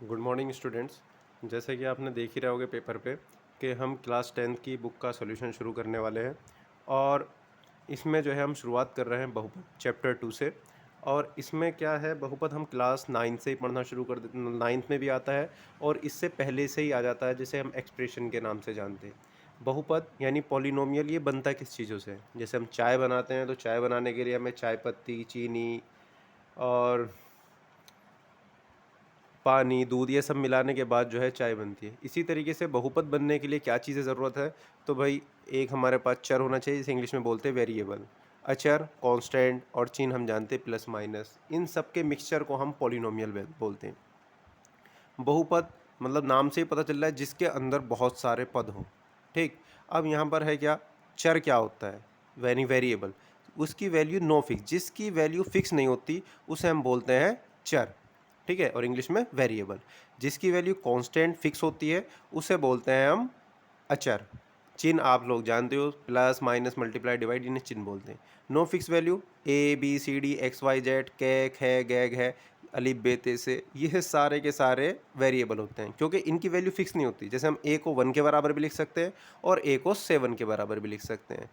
Good morning students. जैसे कि आपने देख ही रहे होगे पेपर पे कि हम क्लास 10th की बुक का सॉल्यूशन शुरू करने वाले हैं और इसमें जो है हम शुरुआत कर रहे हैं बहुपद चैप्टर 2 से। और इसमें क्या है, बहुपद हम क्लास 9 से ही पढ़ना शुरू कर देते, 9th में भी आता है और इससे पहले से ही आ जाता है, जिसे हम एक्सप्रेशन के नाम से जानते हैं। बहुपद यानी पॉलिनोमियल, ये बनता किस चीज़ों से है? जैसे हम चाय बनाते हैं तो चाय बनाने के लिए हमें चाय पत्ती, चीनी और पानी, दूध, ये सब मिलाने के बाद जो है चाय बनती है। इसी तरीके से बहुपद बनने के लिए क्या चीज़ें ज़रूरत है? तो भाई एक हमारे पास चर होना चाहिए, जिसे इंग्लिश में बोलते हैं वेरिएबल। अचर, कांस्टेंट और चिन्ह हम जानते हैं प्लस माइनस। इन सब के मिक्सचर को हम पॉलिनोमियल बोलते हैं। बहुपद मतलब नाम से ही पता चल रहा है जिसके अंदर बहुत सारे पद हो। ठीक, अब यहाँ पर है क्या, चर क्या होता है? वेरिएबल। उसकी वैल्यू नो फिक्स, जिसकी वैल्यू फिक्स नहीं होती उसे हम बोलते हैं चर। ठीक है, और इंग्लिश में वेरिएबल। जिसकी वैल्यू कांस्टेंट फिक्स होती है उसे बोलते हैं हम अचर। चिन्ह आप लोग जानते हो, प्लस माइनस मल्टीप्लाई डिवाइड, इन्हें चिन्ह बोलते हैं। No fix value A B C D X Y Z, कैक है, गैग है, अलिफ बे ते से, ये सारे के सारे वेरिएबल होते हैं क्योंकि इनकी वैल्यू फिक्स नहीं होती। जैसे हम ए को 1 के बराबर भी लिख सकते हैं और ए को 7 के बराबर भी लिख सकते हैं।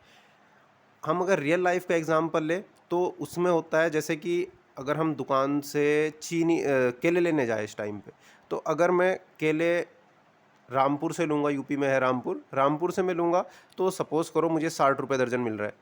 हम अगर रियल लाइफ का एग्जांपल ले तो उसमें होता है, जैसे कि अगर हम दुकान से केले लेने जाए इस टाइम पे, तो अगर मैं केले रामपुर से लूँगा, यूपी में है रामपुर, रामपुर से मैं लूँगा तो सपोज़ करो मुझे 60 रुपये दर्जन मिल रहा है।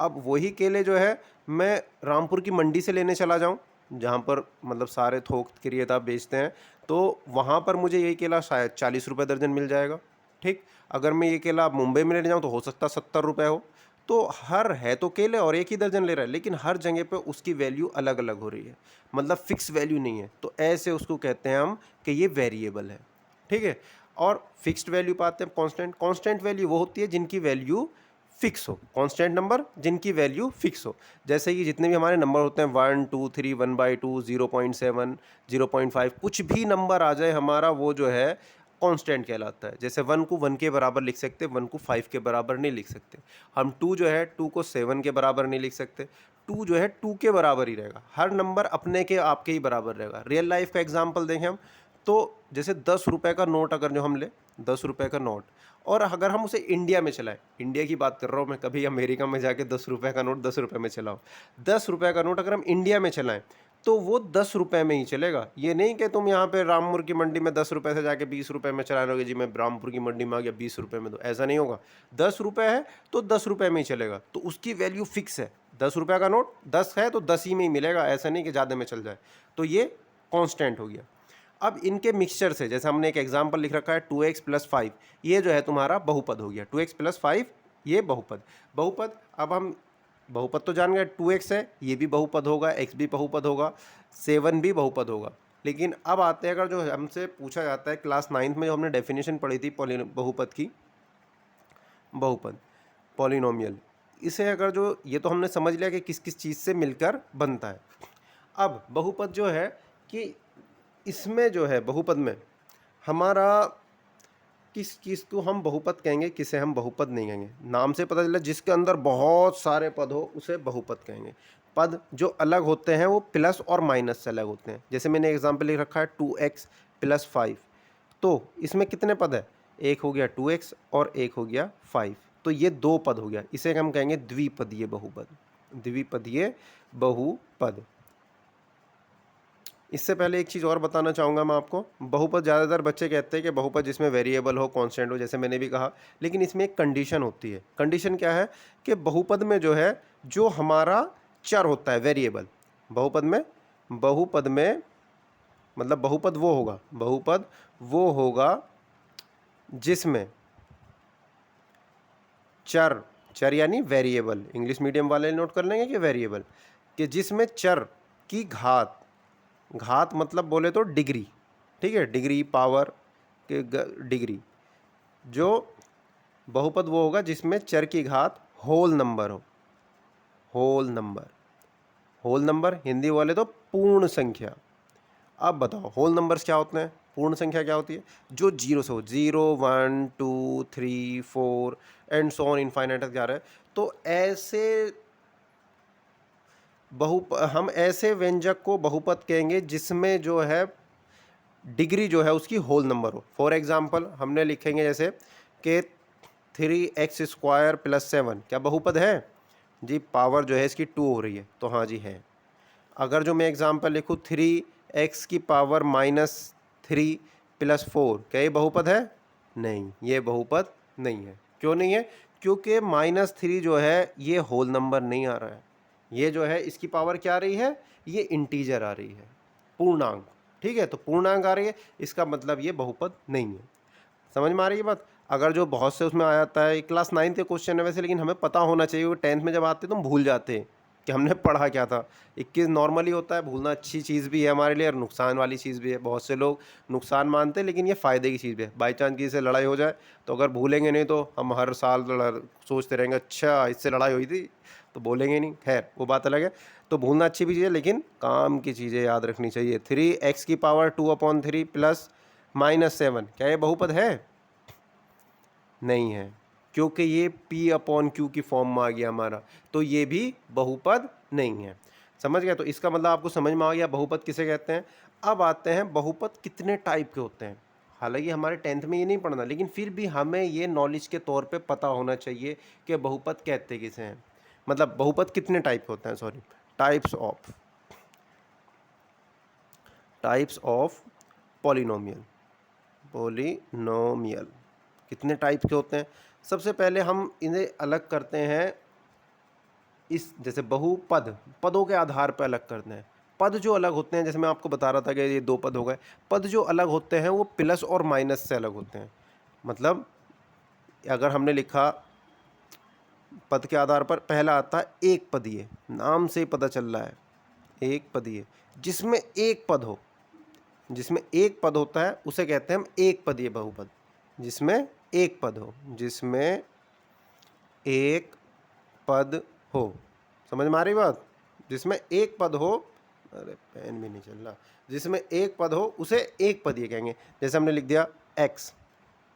अब वही केले जो है मैं रामपुर की मंडी से लेने चला जाऊँ, जहाँ पर मतलब सारे थोक क्रेता बेचते हैं, तो वहाँ पर मुझे यही केला शायद 40 रुपये दर्जन मिल जाएगा। ठीक, अगर मैं ये केला मुंबई में लेने जाऊँ तो हो सकता 70 रुपये हो। तो हर है तो केले और एक ही दर्जन ले रहा है, लेकिन हर जगह पे उसकी वैल्यू अलग अलग हो रही है, मतलब फिक्स वैल्यू नहीं है। तो ऐसे उसको कहते हैं हम कि ये वेरिएबल है। ठीक है, और फिक्स्ड वैल्यू पाते हैं कांस्टेंट। कांस्टेंट वैल्यू वो होती है जिनकी वैल्यू फिक्स हो, कांस्टेंट नंबर जिनकी वैल्यू फिक्स हो। जैसे कि जितने भी हमारे नंबर होते हैं 1 2 3 1/2 0.7 0.5, कुछ भी नंबर आ जाए हमारा, वो जो है कांस्टेंट कहलाता है। जैसे 1 को 1 के बराबर लिख सकते, 1 को 5 के बराबर नहीं लिख सकते। हम 2 जो है 2 को 7 के बराबर नहीं लिख सकते। 2 जो है 2 के बराबर ही रहेगा। हर नंबर अपने के आपके ही बराबर रहेगा। रियल लाइफ का एग्जांपल देखें हम तो, जैसे 10 रुपए का नोट अगर जो हम ले, 10 रुपए का नोट, और अगर हम उसे इंडिया में चलाएं, इंडिया की बात कर रहा हूँ मैं, कभी अमेरिका में जाके 10 रुपए का नोट 10 रुपए में चलाओ। 10 रुपए का नोट अगर हम इंडिया में चलाएं तो वो 10 रुपए में ही चलेगा। ये नहीं कि तुम यहाँ पे रामपुर की मंडी में 10 रुपए से जाके 20 रुपए में चला लोगे, जी मैं रामपुर की मंडी में आ गया 20 रुपए में, तो ऐसा नहीं होगा। 10 रुपए है तो 10 रुपए में ही चलेगा, तो उसकी वैल्यू फिक्स है। 10 रुपए का नोट 10 है तो 10 ही में ही मिलेगा, ऐसा नहीं कि ज़्यादा में चल जाए। तो ये कॉन्स्टेंट हो गया। अब इनके मिक्सचर से, जैसे हमने एक एग्जाम्पल लिख रखा है 2x + 5, ये जो है तुम्हारा बहुपद हो गया। 2x + 5 ये बहुपद। बहुपद, अब हम बहुपद तो जान गए, 2x है ये भी बहुपद होगा, x भी बहुपद होगा, 7 भी बहुपद होगा। लेकिन अब आते हैं, अगर जो हमसे पूछा जाता है क्लास 9th में जो हमने डेफिनेशन पढ़ी थी बहुपद की, बहुपद पॉलिनोमियल, इसे अगर जो, ये तो हमने समझ लिया कि किस किस चीज़ से मिलकर बनता है। अब बहुपद जो है कि इसमें जो है बहुपद में हमारा किस चीज़ को हम बहुपद कहेंगे, किसे हम बहुपद नहीं कहेंगे। नाम से पता चला जिसके अंदर बहुत सारे पद हो उसे बहुपद कहेंगे। पद जो अलग होते हैं वो प्लस और माइनस से अलग होते हैं। जैसे मैंने एग्जांपल लिख रखा है 2x + 5, तो इसमें कितने पद है? एक हो गया 2x और एक हो गया 5, तो ये 2 पद हो गया। इसे हम कहेंगे द्विपदीय बहुपद। द्विपदीय बहुपद। इससे पहले एक चीज़ और बताना चाहूँगा मैं आपको। बहुपद ज़्यादातर बच्चे कहते हैं कि बहुपद जिसमें वेरिएबल हो, कांस्टेंट हो, जैसे मैंने भी कहा, लेकिन इसमें एक कंडीशन होती है। कंडीशन क्या है कि बहुपद में जो है, जो हमारा चर होता है वेरिएबल, बहुपद में मतलब बहुपद वो होगा जिसमें चर, चर यानी वेरिएबल, इंग्लिश मीडियम वाले नोट कर लेंगे कि वेरिएबल, कि जिसमें चर की घात, घात मतलब बोले तो डिग्री, ठीक है, डिग्री पावर के डिग्री, जो बहुपद वो होगा जिसमें चर की घात होल नंबर हो। Whole number, whole number Hindi वाले तो पूर्ण संख्या। अब बताओ होल नंबर्स क्या होते हैं? पूर्ण संख्या क्या होती है? जो जीरो से हो, 0 1 2 3 4 एंड सो ऑन इनफाइनाइट तक जा रहा है। तो ऐसे हम ऐसे व्यंजक को बहुपद कहेंगे जिसमें जो है डिग्री जो है उसकी होल नंबर हो। फॉर एग्जांपल हमने लिखेंगे जैसे कि 3x² + 7 क्या बहुपद है जी? पावर जो है इसकी 2 हो रही है, तो हाँ जी है। अगर जो मैं एग्जांपल लिखूँ 3x⁻³ + 4 क्या ये बहुपद है? नहीं, ये बहुपद नहीं है। क्यों नहीं है? क्योंकि -3 जो है ये होल नंबर नहीं आ रहा है। ये जो है इसकी पावर क्या आ रही है? ये इंटीजर आ रही है, पूर्णांक। ठीक है, तो पूर्णांक आ रही है, इसका मतलब ये बहुपद नहीं है। समझ में आ रही है बात? अगर जो बहुत से उसमें आ जाता है, क्लास 9th के क्वेश्चन है वैसे, लेकिन हमें पता होना चाहिए। वो 10th में जब आते हैं तो हम भूल जाते हैं कि हमने पढ़ा क्या था। 21 नॉर्मली होता है, भूलना अच्छी चीज़ भी है हमारे लिए और नुकसान वाली चीज़ भी है। बहुत से लोग नुकसान मानते हैं, लेकिन ये फ़ायदे की चीज़ भी है। बाई चांस किसी से लड़ाई हो जाए तो अगर भूलेंगे नहीं तो हम हर साल सोचते रहेंगे, अच्छा इससे लड़ाई हुई थी, तो बोलेंगे नहीं। खैर वो बात अलग है। तो भूलना अच्छी भी चीज़ है, लेकिन काम की चीज़ें याद रखनी चाहिए। 3x⁻² + -7 क्या ये बहुपद है? नहीं है, क्योंकि ये P/Q की फॉर्म में आ गया हमारा, तो ये भी बहुपद नहीं है। समझ गए? तो इसका मतलब आपको समझ में आ गया बहुपद किसे कहते हैं। अब आते हैं बहुपद कितने टाइप के होते हैं। हालांकि हमारे 10th में ये नहीं पढ़ना, लेकिन फिर भी हमें ये नॉलेज के तौर पे पता होना चाहिए कि बहुपद कहते किसे हैं। मतलब बहुपद कितने टाइप के होते हैं, sorry, types of polynomial. Polynomial कितने टाइप के होते हैं? सबसे पहले हम इन्हें अलग करते हैं इस, जैसे बहुपद, पदों के आधार पर अलग करते हैं। पद जो अलग होते हैं, जैसे मैं आपको बता रहा था कि ये 2 पद हो गए। पद जो अलग होते हैं वो प्लस और माइनस से अलग होते हैं। मतलब अगर हमने लिखा पद के आधार पर, पहला आता है एक पदीय, नाम से ही पता चल रहा है एक पदीय, जिसमें एक पद हो। जिसमें एक पद होता है उसे कहते हैं हम एक पदीय बहुपद। जिसमें एक पद हो, जिसमें एक पद हो। समझ में आ रही बात? जिसमें एक पद हो, अरे पेन भी नहीं चल रहा, जिसमें एक पद हो उसे एक पदीय कहेंगे। जैसे हमने लिख दिया x,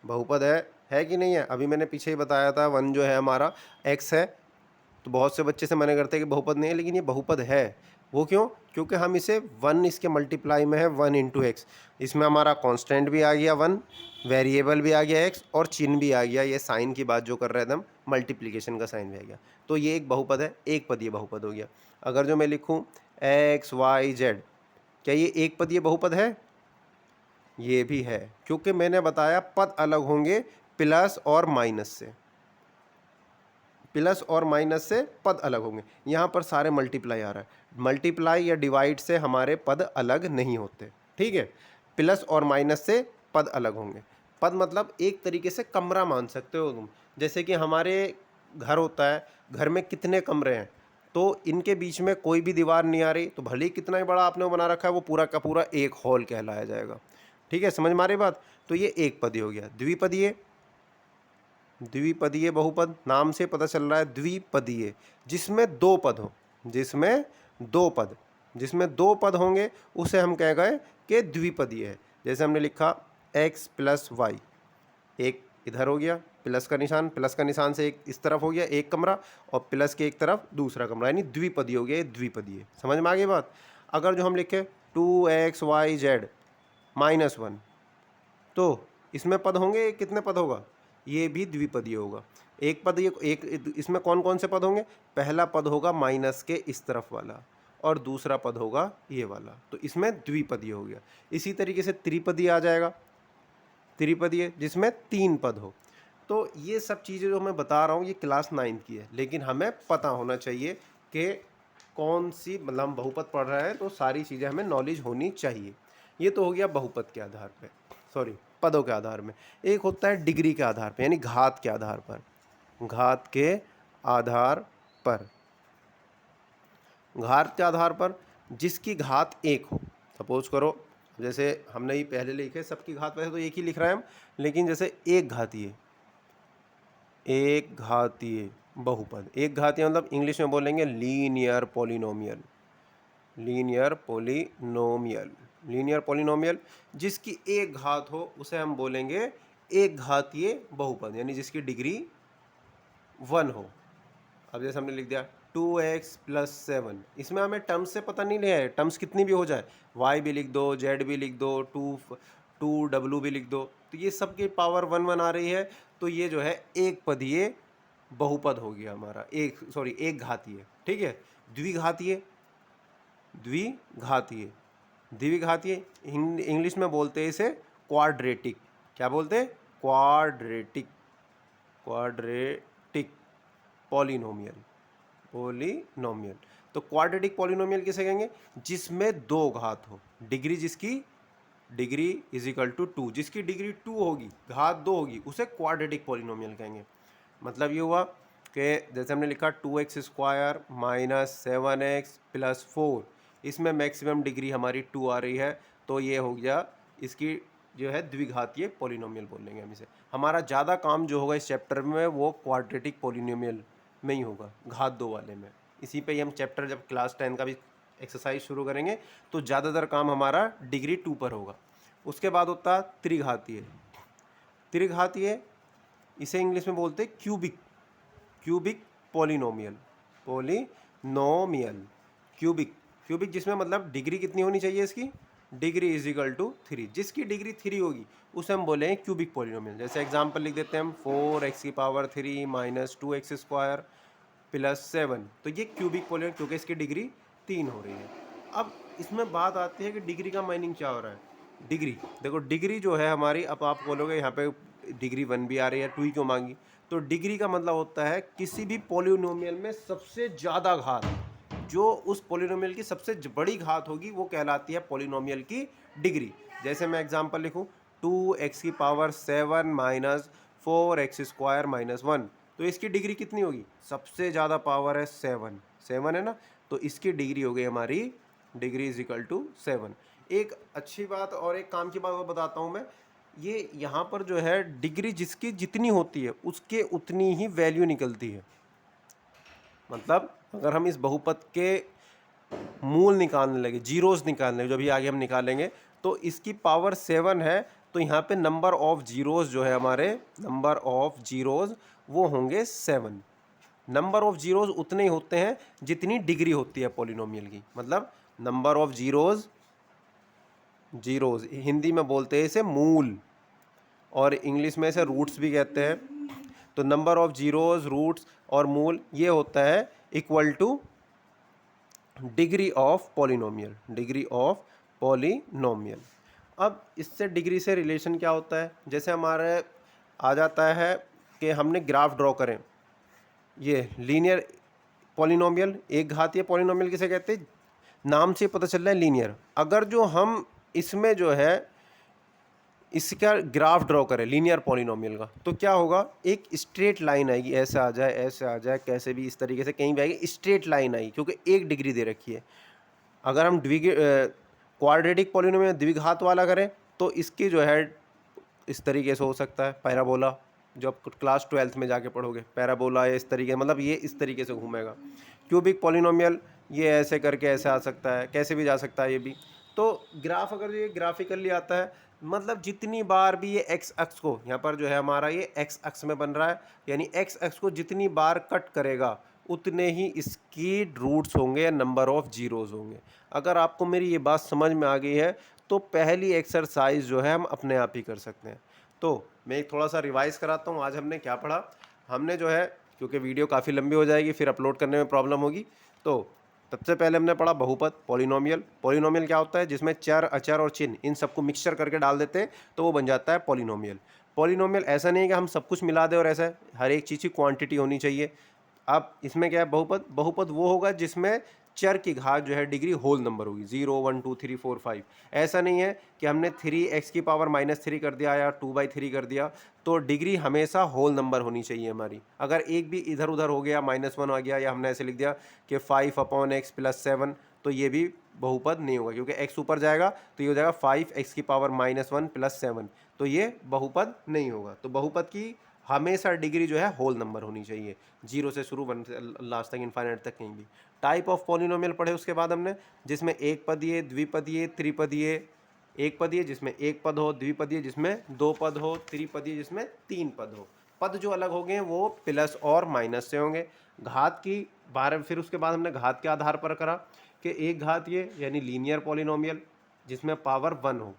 बहुपद है कि नहीं है? अभी मैंने पीछे ही बताया था 1 जो है हमारा x है। तो बहुत से बच्चे से मना करते हैं कि बहुपद नहीं है, लेकिन ये बहुपद है। वो क्यों? क्योंकि हम इसे 1 इसके मल्टीप्लाई में है 1 × x। इसमें हमारा कांस्टेंट भी आ गया 1, वेरिएबल भी आ गया x, और चिन्ह भी आ गया। ये साइन की बात जो कर रहे थे हम, मल्टीप्लिकेशन का साइन भी आ गया। तो ये एक बहुपद है, एक पदीय बहुपद हो गया। अगर जो मैं लिखूँ x y z, क्या ये एक पदीय बहुपद है? ये भी है, क्योंकि मैंने बताया पद अलग होंगे प्लस और माइनस से। प्लस और माइनस से पद अलग होंगे। यहाँ पर सारे मल्टीप्लाई आ रहा है। मल्टीप्लाई या डिवाइड से हमारे पद अलग नहीं होते। ठीक है, प्लस और माइनस से पद अलग होंगे। पद मतलब एक तरीके से कमरा मान सकते हो तुम। जैसे कि हमारे घर होता है, घर में कितने कमरे हैं, तो इनके बीच में कोई भी दीवार नहीं आ रही, तो भले ही कितना ही बड़ा आपने वो बना रखा है, वो पूरा का पूरा एक हॉल कहलाया जाएगा। ठीक है, समझ में आ रही बात? तो ये एक पदीय हो गया। द्विपदीय, द्विपदीय बहुपद नाम से पता चल रहा है द्विपदीय, जिसमें दो पद हो। जिसमें दो पद, जिसमें दो पद होंगे उसे हम कह गए कि द्विपदीय है। जैसे हमने लिखा x + y, एक इधर हो गया प्लस का निशान, प्लस का निशान से एक इस तरफ हो गया एक कमरा, और प्लस के एक तरफ दूसरा कमरा, यानी द्विपदीय हो गया। ये द्विपदीय, समझ में आ गई बात? अगर जो हम लिखे 2xyz -1, तो इसमें पद होंगे, कितने पद होगा? ये भी द्विपदीय होगा। एक पद, ये एक, इसमें कौन कौन से पद होंगे? पहला पद होगा माइनस के इस तरफ वाला, और दूसरा पद होगा ये वाला, तो इसमें द्विपदीय हो गया। इसी तरीके से त्रिपदीय आ जाएगा, त्रिपदीय जिसमें 3 पद हो। तो ये सब चीज़ें जो मैं बता रहा हूँ ये क्लास 9th की है, लेकिन हमें पता होना चाहिए कि कौन सी, मतलब हम बहुपद पढ़ रहे हैं तो सारी चीज़ें हमें नॉलेज होनी चाहिए। ये तो हो गया बहुपद के आधार पे, सॉरी पदों के आधार में। एक होता है डिग्री के आधार पे, यानी घात के आधार पर। घात के आधार पर, घात के आधार पर जिसकी घात एक हो। सपोज करो, जैसे हमने ही पहले लिखे सबकी घात, वैसे तो एक ही लिख रहे हैं हम, लेकिन जैसे एक घातीय, एक घातीय बहुपद। एक घातीय मतलब इंग्लिश में बोलेंगे linear polynomial. Linear polynomial, linear polynomial जिसकी एक घात हो उसे हम बोलेंगे एक घातीय बहुपद, यानी जिसकी डिग्री 1 हो। अब जैसे हमने लिख दिया 2x प्लस 7। इसमें हमें टर्म्स से पता नहीं है, टर्म्स कितनी भी हो जाए, y भी लिख दो, z भी लिख दो, 2w भी लिख दो, तो ये सब की पावर 1 1 आ रही है। तो ये जो है एक पदीय बहुपद हो गया हमारा, एक घातीय। ठीक है, द्विघातीय, द्विघातीय, द्विघातीय इंग्लिश में बोलते हैं इसे क्वाड्रेटिक। क्या बोलते हैं? Quadratic, quadratic polynomial, polynomial. तो क्वाड्रेटिक पॉलिनोमियल किसे कहेंगे? जिसमें दो घात हो, डिग्री जिसकी डिग्री इज इक्वल टू 2, जिसकी डिग्री 2 होगी, घात 2 होगी, उसे क्वाड्रेटिक पॉलिनोमियल कहेंगे। मतलब ये हुआ कि जैसे हमने लिखा 2x square minus 7x plus 4, इसमें मैक्सिमम डिग्री हमारी 2 आ रही है, तो ये हो गया इसकी जो है द्विघातीय पॉलिनोमियल बोलेंगे हम इसे। हमारा ज़्यादा काम जो होगा इस चैप्टर में वो क्वाड्रेटिक पॉलिनोमियल में ही होगा, घात 2 वाले में। इसी पे ही हम चैप्टर जब क्लास 10 का भी एक्सरसाइज शुरू करेंगे तो ज़्यादातर काम हमारा डिग्री 2 पर होगा। उसके बाद होता है त्रिघातीय। त्रिघातीय इसे इंग्लिश में बोलते हैं cubic, cubic polynomial, polynomial cubic, cubic जिसमें मतलब डिग्री कितनी होनी चाहिए इसकी? डिग्री इज इक्वल टू 3, जिसकी डिग्री 3 होगी उसे हम बोले क्यूबिक पॉलिनोमियल। जैसे एग्जांपल लिख देते हैं हम 4x की power 3 minus 2x square plus 7, तो ये क्यूबिक पॉलिनोमियल क्योंकि इसकी डिग्री 3 हो रही है। अब इसमें बात आती है कि डिग्री का मीनिंग क्या हो रहा है। डिग्री देखो, डिग्री जो है हमारी, अब आप बोलोगे यहाँ पे डिग्री 1 भी आ रही है, 2 ही क्यों मांगी? तो डिग्री का मतलब होता है किसी भी पॉलिनोमियल में सबसे ज़्यादा घात, जो उस पॉलिनोमियल की सबसे बड़ी घात होगी वो कहलाती है पॉलिनोमियल की डिग्री। जैसे मैं एग्जांपल लिखूं 2x की power 7 minus 4x square minus 1, तो इसकी डिग्री कितनी होगी? सबसे ज़्यादा पावर है 7, 7 है ना, तो इसकी डिग्री हो गई हमारी, डिग्री इज इक्वल टू 7। एक अच्छी बात और एक काम की बात वो बताता हूँ मैं, ये यहाँ पर जो है डिग्री जिसकी जितनी होती है उसके उतनी ही वैल्यू निकलती है। मतलब अगर हम इस बहुपद के मूल निकालने लगे, जीरोस निकालने, जो भी आगे हम निकालेंगे, तो इसकी पावर 7 है, तो यहाँ पे नंबर ऑफ जीरोस जो है हमारे, नंबर ऑफ जीरोस वो होंगे 7। नंबर ऑफ जीरोस उतने ही होते हैं जितनी डिग्री होती है पॉलिनोमियल की। मतलब number of zeros, zeros Hindi में बोलते हैं इसे मूल, और इंग्लिश में इसे रूट्स भी कहते हैं। तो नंबर ऑफ जीरोस, रूट्स और मूल ये होता है equal two degree of polynomial, degree of polynomial. अब इससे डिग्री से रिलेशन क्या होता है? जैसे हमारे आ जाता है कि हमने ग्राफ ड्रॉ करें, ये लीनियर पॉलिनोमियल, एक घातीय पॉलिनोमियल किसे कहते हैं? नाम से पता चल रहा है लीनियर। अगर जो हम इसमें जो है इसका ग्राफ ड्रॉ करें लीनियर पॉलिनोमियल का, तो क्या होगा? एक स्ट्रेट लाइन आएगी, ऐसे आ जाए, ऐसे आ जाए, कैसे भी, इस तरीके से कहीं भी आएगी, स्ट्रेट लाइन आएगी क्योंकि एक डिग्री दे रखी है। अगर हम क्वाड्रेटिक पॉलिनोमियल द्विघात वाला करें तो इसकी जो है इस तरीके से हो सकता है, पैराबोला, जो आप क्लास 12th में जाके पढ़ोगे, पैराबोला या इस तरीके, मतलब ये इस तरीके से घूमेगा। क्यूबिक पॉलिनोमियल ये ऐसे करके ऐसे आ सकता है, कैसे भी जा सकता है ये भी। तो ग्राफ अगर ये ग्राफिकली आता है, मतलब जितनी बार भी ये एक्स अक्ष को, यहाँ पर जो है हमारा ये एक्स अक्ष में बन रहा है, यानी एक्स अक्ष को जितनी बार कट करेगा उतने ही इसकी रूट्स होंगे या नंबर ऑफ जीरोस होंगे। अगर आपको मेरी ये बात समझ में आ गई है तो पहली एक्सरसाइज जो है हम अपने आप ही कर सकते हैं। तो मैं एक थोड़ा सा रिवाइज कराता हूँ, आज हमने क्या पढ़ा। हमने जो है, क्योंकि वीडियो काफ़ी लंबी हो जाएगी फिर अपलोड करने में प्रॉब्लम होगी, तो सबसे पहले हमने पढ़ा बहुपद, पॉलिनोमियल। पॉलिनोमियल क्या होता है? जिसमें चर, अचर और चिन्ह इन सबको मिक्सचर करके डाल देते हैं तो वो बन जाता है पॉलिनोमियल। पॉलिनोमियल ऐसा नहीं है कि हम सब कुछ मिला दें और ऐसा, हर एक चीज़ की क्वांटिटी होनी चाहिए। अब इसमें क्या है? बहुपद, बहुपद वो होगा जिसमें चर की घात जो है डिग्री होल नंबर होगी, 0 1 2 3 4 5। ऐसा नहीं है कि हमने 3x की पावर -3 कर दिया या 2/3 कर दिया, तो डिग्री हमेशा होल नंबर होनी चाहिए हमारी। अगर एक भी इधर उधर हो गया, -1 आ गया, या हमने ऐसे लिख दिया कि 5/x + 7, तो ये भी बहुपद नहीं होगा, क्योंकि x ऊपर जाएगा तो ये हो जाएगा 5x की पावर -1 + 7, तो ये बहुपद नहीं होगा। तो बहुपद की हमेशा डिग्री जो है होल नंबर होनी चाहिए, 0 से शुरू 1 से लास्ट तक, इनफाइनाइट तक कहीं भी। टाइप ऑफ पॉलिनोमियल पढ़े उसके बाद हमने, जिसमें एक पदीय, द्विपदीय, त्रिपदीय। एक पदीय जिसमें एक पद हो, द्विपदीय जिसमें 2 पद हो, त्रिपदीय जिसमें 3 पद हो। पद जो अलग हो गए वो प्लस और माइनस से होंगे। घात की बारह, फिर उसके बाद हमने घात के आधार पर करा कि एक घात ये यानी लीनियर पॉलिनोमियल जिसमें पावर 1 हो।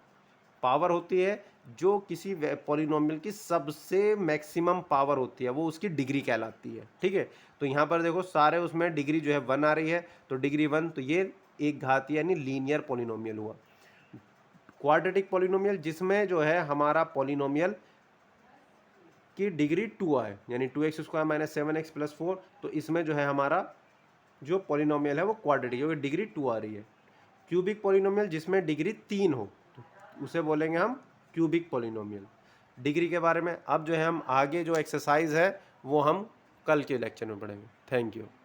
पावर होती है जो किसी पॉलिनोमियल की सबसे मैक्सिमम पावर होती है, वो उसकी डिग्री कहलाती है। ठीक है, तो यहाँ पर देखो सारे उसमें डिग्री जो है 1 आ रही है, तो डिग्री 1, तो ये एक घात यानी लीनियर पॉलिनोमियल हुआ। क्वाड्रेटिक पॉलिनोमियल जिसमें जो है हमारा पॉलिनोमियल की डिग्री 2 आए, यानी 2x² - 7x + 4, तो इसमें जो है हमारा जो पॉलिनोमियल है वो क्वाड्रेटिक है, क्योंकि डिग्री 2 आ रही है। क्यूबिक पॉलिनोमियल जिसमें डिग्री 3 हो, तो उसे बोलेंगे हम क्यूबिक पॉलिनोमियल। डिग्री के बारे में अब जो है हम आगे जो एक्सरसाइज है वो हम कल के लेक्चर में पढ़ेंगे। Thank you.